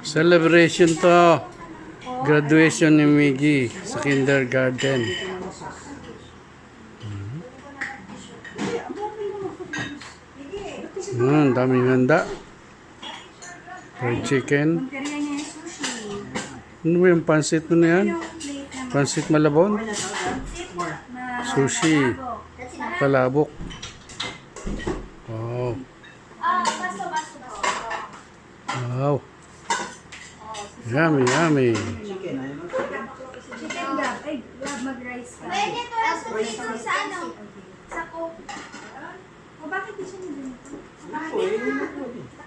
Celebration to. Graduation ni Miggy sa kindergarten. Daming handa. Fried chicken. Ano ba yung pansit mo na yan? Pansit malabon? Sushi. Palabok. Wow. Wow. Yummy, yummy. Chicken gab. Ay, gab mag-rice ka. Pwede ito lang sa dito sa ano? Sa coke. O bakit di siya nandun ito? Bakit?